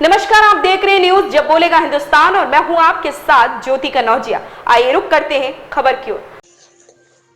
नमस्कार, आप देख रहे हैं न्यूज जब बोलेगा हिंदुस्तान और मैं हूं आपके साथ ज्योति कनौजिया। आइए रुक करते हैं खबर की ओर।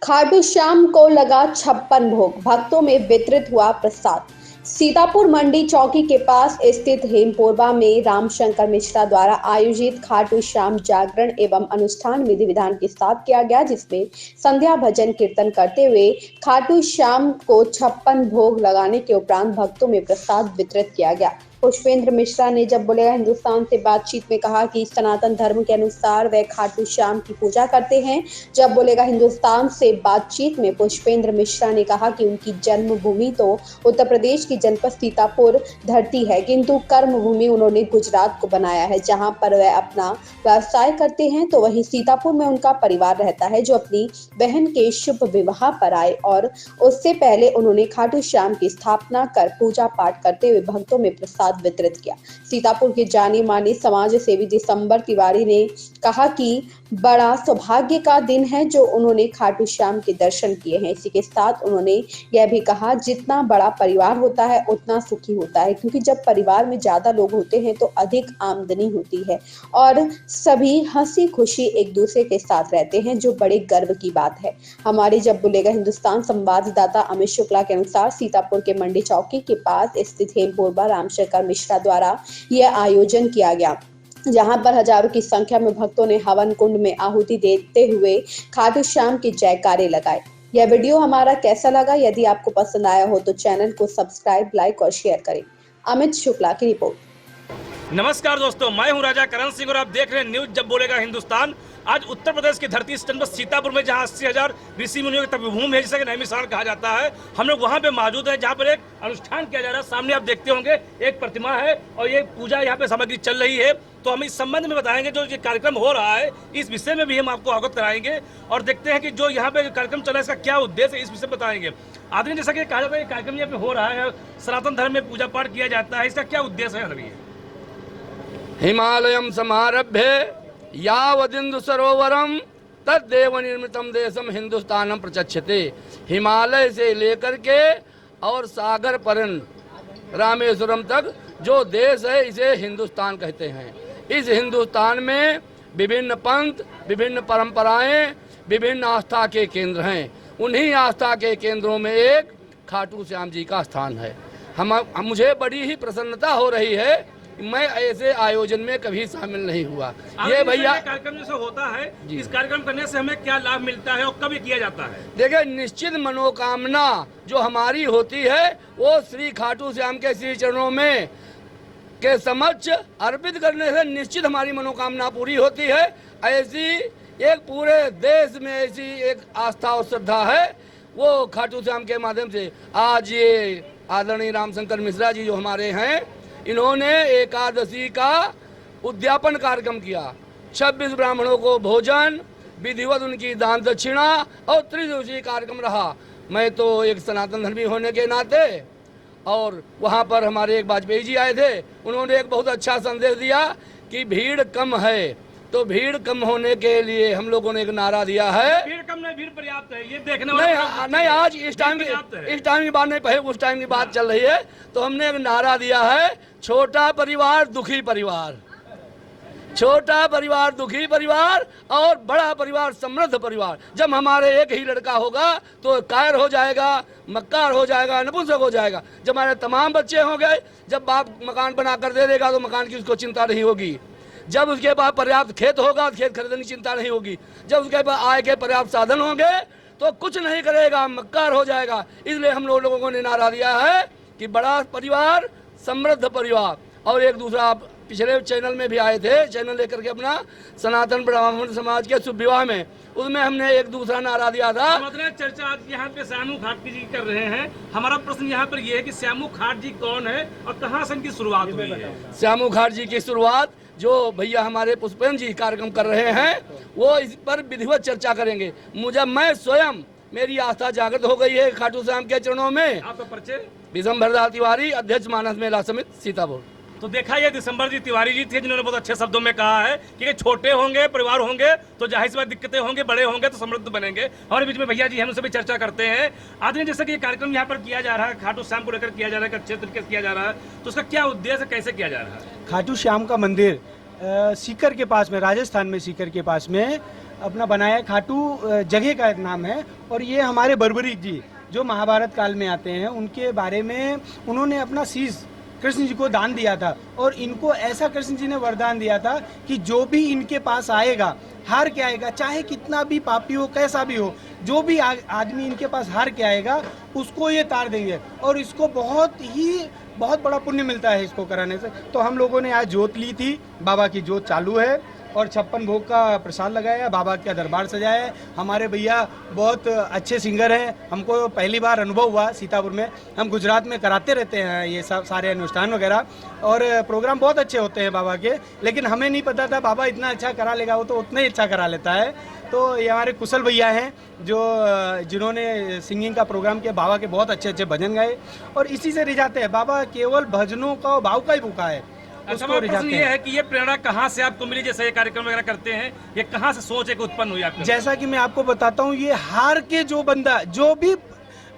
खाटू श्याम को लगा 56 भोग, भक्तों में वितरित हुआ प्रसाद। सीतापुर मंडी चौकी के पास स्थित हेमपुरवा में रामशंकर मिश्रा द्वारा आयोजित खाटू श्याम जागरण एवं अनुष्ठान विधि विधान के साथ किया गया, जिसमें संध्या भजन कीर्तन करते हुए खाटू श्याम को 56 भोग लगाने के उपरांत भक्तों में प्रसाद वितरित किया गया। पुष्पेंद्र मिश्रा ने जब बोलेगा हिंदुस्तान से बातचीत में कहा कि सनातन धर्म के अनुसार वह खाटू श्याम की पूजा करते हैं। जब बोलेगा हिंदुस्तान से बातचीत में पुष्पेंद्र मिश्रा ने कहा कि उनकी जन्मभूमि तो उत्तर प्रदेश की जनपद सीतापुर धरती है, किंतु कर्म भूमि उन्होंने गुजरात को बनाया है, जहां पर वह अपना व्यवसाय करते हैं। तो वहीं सीतापुर में उनका परिवार रहता है, जो अपनी बहन के शुभ विवाह पर आए और उससे पहले उन्होंने खाटू श्याम की स्थापना कर पूजा पाठ करते हुए भक्तों में प्रसाद वितरित किया। सीतापुर के जाने माने समाज सेवी दिसंबर तिवारी ने कहा कि बड़ा सौभाग्य का दिन है जो उन्होंने खाटू श्याम के दर्शन किए हैं। इसी के साथ उन्होंने यह भी कहा, जितना बड़ा परिवार होता है उतना सुखी होता है, क्योंकि जब परिवार में ज्यादा लोग होते हैं तो अधिक आमदनी होती है और सभी हंसी खुशी एक दूसरे के साथ रहते हैं, जो बड़े गर्व की बात है। हमारे जब बोलेगा हिंदुस्तान संवाददाता अमित शुक्ला के अनुसार सीतापुर के मंडी चौकी के पास स्थित हेमपुरवा रामशंकर मिश्रा द्वारा यह आयोजन किया गया, जहां पर हजारों की संख्या में भक्तों ने हवन कुंड में आहुति देते हुए खाटू श्याम के जयकारे लगाए। यह वीडियो हमारा कैसा लगा? यदि आपको पसंद आया हो तो चैनल को सब्सक्राइब, लाइक और शेयर करें। अमित शुक्ला की रिपोर्ट। नमस्कार दोस्तों, मैं हूं राजा करण सिंह और आप देख रहे हैं न्यूज जब बोलेगा हिंदुस्तान। आज उत्तर प्रदेश की धरती जनपद सीतापुर में, जहां 80,000 ऋषि मुनियों की तपोभूमि है, जिसे नैमिषारण्य कहा जाता है, हम लोग वहां पे मौजूद हैं, जहां पर एक अनुष्ठान किया जा रहा है। सामने आप देखते होंगे एक प्रतिमा है और ये पूजा यहाँ पे सामग्री चल रही है। तो हम इस संबंध में बताएंगे, जो ये कार्यक्रम हो रहा है इस विषय में भी हम आपको अवगत कराएंगे और देखते हैं कि जो यहाँ पे कार्यक्रम चल रहा है इसका क्या उद्देश्य है, इस विषय में बताएंगे। आदमी जैसा कि कहा जाता है कार्यक्रम यहाँ पे हो रहा है, सनातन धर्म में पूजा पाठ किया जाता है, इसका क्या उद्देश्य है? अभी हिमालयम समारभ्य यावदिंदु सरोवरम तद्देव निर्मितम देशम हिंदुस्तानम प्रचक्षते। हिमालय से लेकर के और सागर परन रामेश्वरम तक जो देश है इसे हिंदुस्तान कहते हैं। इस हिंदुस्तान में विभिन्न पंथ, विभिन्न परंपराएं, विभिन्न आस्था के केंद्र हैं। उन्हीं आस्था के केंद्रों में एक खाटू श्याम जी का स्थान है। मुझे बड़ी ही प्रसन्नता हो रही है, मैं ऐसे आयोजन में कभी शामिल नहीं हुआ। ये भैया कार्यक्रम जैसे होता है, इस कार्यक्रम करने से हमें क्या लाभ मिलता है और कब किया जाता है? देखिए, निश्चित मनोकामना जो हमारी होती है वो श्री खाटू श्याम के श्री चरणों में के समक्ष अर्पित करने से निश्चित हमारी मनोकामना पूरी होती है। ऐसी एक पूरे देश में ऐसी एक आस्था और श्रद्धा है, वो खाटू श्याम के माध्यम से। आज ये आदरणीय रामशंकर मिश्रा जी जो हमारे हैं, इन्होंने एकादशी का उद्यापन कार्यक्रम किया। 26 ब्राह्मणों को भोजन, विधिवत उनकी दान दक्षिणा और त्रिदिवसीय कार्यक्रम रहा। मैं तो एक सनातन धर्मी होने के नाते, और वहाँ पर हमारे एक वाजपेयी जी आए थे, उन्होंने एक बहुत अच्छा संदेश दिया कि भीड़ कम है, तो भीड़ कम होने के लिए हम लोगों ने एक नारा दिया है। भीड़ कम नहीं, भीड़ पर्याप्त है, ये देखने नहीं, आज इस टाइम की बात नहीं, पहले उस टाइम की बात चल रही है। तो हमने एक नारा दिया है, छोटा परिवार दुखी परिवार, छोटा परिवार दुखी परिवार और बड़ा परिवार समृद्ध परिवार। जब हमारे एक ही लड़का होगा तो कायर हो जाएगा, मक्कार हो जाएगा, नपुंसक हो जाएगा। जब हमारे तमाम बच्चे हो गए, जब बाप मकान बना कर दे देगा तो मकान की उसको चिंता नहीं होगी। जब उसके पास पर्याप्त खेत होगा तो खेत खरीदने की चिंता नहीं होगी। जब उसके पास आय के पर्याप्त साधन होंगे तो कुछ नहीं करेगा, मक्कार हो जाएगा। इसलिए हम लोगों ने नारा दिया है कि बड़ा परिवार समृद्ध परिवार। और एक दूसरा, आप पिछले चैनल में भी आए थे, चैनल लेकर के अपना सनातन ब्राह्मण समाज के शुभ विवाह में, उसमें हमने एक दूसरा नारा दिया था। मतलब चर्चा आज यहाँ पे श्यामू खाट जी कर रहे हैं। हमारा प्रश्न यहाँ पर यह है कि श्यामू खाट जी कौन है और कहाँ से इनकी शुरुआत हुई है? श्यामू खाट जी की शुरुआत जो भैया हमारे पुष्पेंद्र जी कार्यक्रम कर रहे हैं, वो इस पर विधिवत चर्चा करेंगे। मैं स्वयं, मेरी आस्था जागृत हो गई है खाटू श्याम के चरणों में। आपका परिचय? दिसंबर तिवारी, अध्यक्ष मानस मेला समिति सीतापुर। तो देखा, ये दिसंबर जी तिवारी जी थे, जिन्होंने बहुत अच्छे शब्दों में कहा है कि छोटे होंगे परिवार होंगे तो जाहिर सी बात दिक्कतें होंगे, बड़े होंगे तो समृद्ध बनेंगे। हमारे बीच में भैया जी, हम उनसे भी चर्चा करते हैं। आदमी जैसे कि ये कार्यक्रम यहाँ पर किया जा रहा है, खाटू श्याम को लेकर किया जा रहा है, अच्छे तरीके से किया जा रहा है, तो उसका क्या उद्देश्य, कैसे किया जा रहा है? खाटू श्याम का मंदिर सीकर के पास में, राजस्थान में सीकर के पास में अपना बनाया है। खाटू जगह का नाम है। और ये हमारे बर्बरीक जी जो महाभारत काल में आते हैं, उनके बारे में उन्होंने अपना शीश कृष्ण जी को दान दिया था। और इनको ऐसा कृष्ण जी ने वरदान दिया था कि जो भी इनके पास आएगा हार के आएगा, चाहे कितना भी पापी हो, कैसा भी हो, जो भी आदमी इनके पास हार के आएगा उसको ये तार देंगे। और इसको बहुत बड़ा पुण्य मिलता है इसको कराने से। तो हम लोगों ने आज जोत ली थी, बाबा की जोत चालू है और 56 भोग का प्रसाद लगाया, बाबा का दरबार सजाया है। हमारे भैया बहुत अच्छे सिंगर हैं, हमको पहली बार अनुभव हुआ सीतापुर में। हम गुजरात में कराते रहते हैं ये सब सारे अनुष्ठान वगैरह, और प्रोग्राम बहुत अच्छे होते हैं बाबा के, लेकिन हमें नहीं पता था बाबा इतना अच्छा करा लेगा, वो तो उतना ही अच्छा करा लेता है। तो ये हमारे कुशल भैया हैं जिन्होंने सिंगिंग का प्रोग्राम किया, बाबा के बहुत अच्छे अच्छे भजन गाए और इसी से रिझाते हैं। बाबा केवल भजनों का भाव का ही भूखा है। अच्छा, मेरा प्रश्न ये है कि ये प्रेरणा कहाँ से आपको मिली? जैसे ये कार्यक्रम वगैरह करते हैं, ये कहाँ से सोच एक उत्पन्न हुई आपके? जैसा कि मैं आपको बताता हूँ, ये हार के जो भी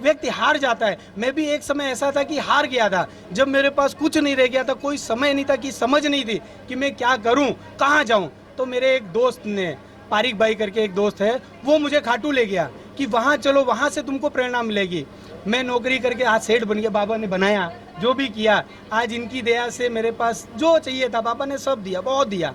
व्यक्ति हार जाता है, मैं भी एक समय ऐसा था कि हार गया था, जब मेरे पास कुछ नहीं रह गया था, कोई समय नहीं था, कि समझ नहीं थी कि मैं क्या करूं, कहां जाऊं। तो मेरे एक दोस्त ने, पारिक भाई करके एक दोस्त है, वो मुझे खाटू ले गया कि वहां चलो, वहां से तुमको प्रेरणा मिलेगी। मैं नौकरी करके आज सेठ बन गया, बाबा ने बनाया, जो भी किया, आज इनकी दया से मेरे पास जो चाहिए था बाबा ने सब दिया, बहुत दिया।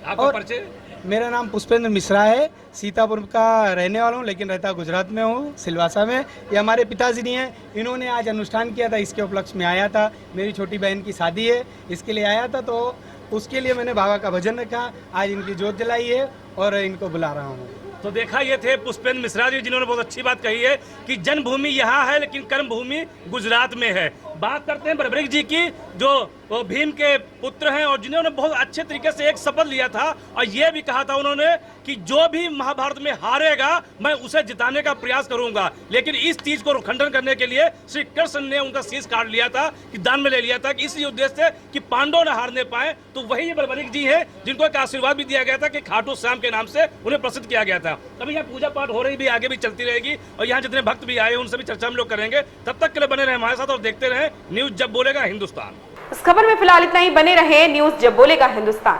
आपका परिचय? मेरा नाम पुष्पेंद्र मिश्रा है, सीतापुर का रहने वाला हूँ, लेकिन रहता गुजरात में हूँ, सिलवासा में। ये हमारे पिताजी हैं, इन्होंने आज अनुष्ठान किया था, इसके उपलक्ष्य में आया था। मेरी छोटी बहन की शादी है, इसके लिए आया था, तो उसके लिए मैंने बाबा का भजन रखा, आज इनकी जोत जलाई है और इनको बुला रहा हूँ। तो देखा, ये थे पुष्पेंद्र मिश्रा जी, जिन्होंने बहुत अच्छी बात कही है कि जन्मभूमि यहाँ है लेकिन कर्मभूमि गुजरात में है। बात करते हैं बर्बरीक जी की, जो वो भीम के पुत्र हैं और जिन्होंने बहुत अच्छे तरीके से एक शपथ लिया था और ये भी कहा था उन्होंने कि जो भी महाभारत में हारेगा मैं उसे जिताने का प्रयास करूंगा। लेकिन इस चीज को खंडन करने के लिए श्री कृष्ण ने उनका शीश काट लिया था, कि दान में ले लिया था, कि इसी उद्देश्य से कि पांडव न हारने पाए। तो वही ये बर्बरीक जी हैं जिनको एक आशीर्वाद भी दिया गया था कि खाटू श्याम के नाम से उन्हें प्रसिद्ध किया गया था। अभी यहाँ पूजा पाठ हो रही भी, आगे भी चलती रहेगी और यहाँ जितने भक्त भी आए उनसे भी चर्चा हम लोग करेंगे। तब तक के लिए बने रहे हमारे साथ और देखते रहे न्यूज जब बोलेगा हिंदुस्तान। इस खबर में फिलहाल इतना ही। बने रहे न्यूज जब बोलेगा हिंदुस्तान।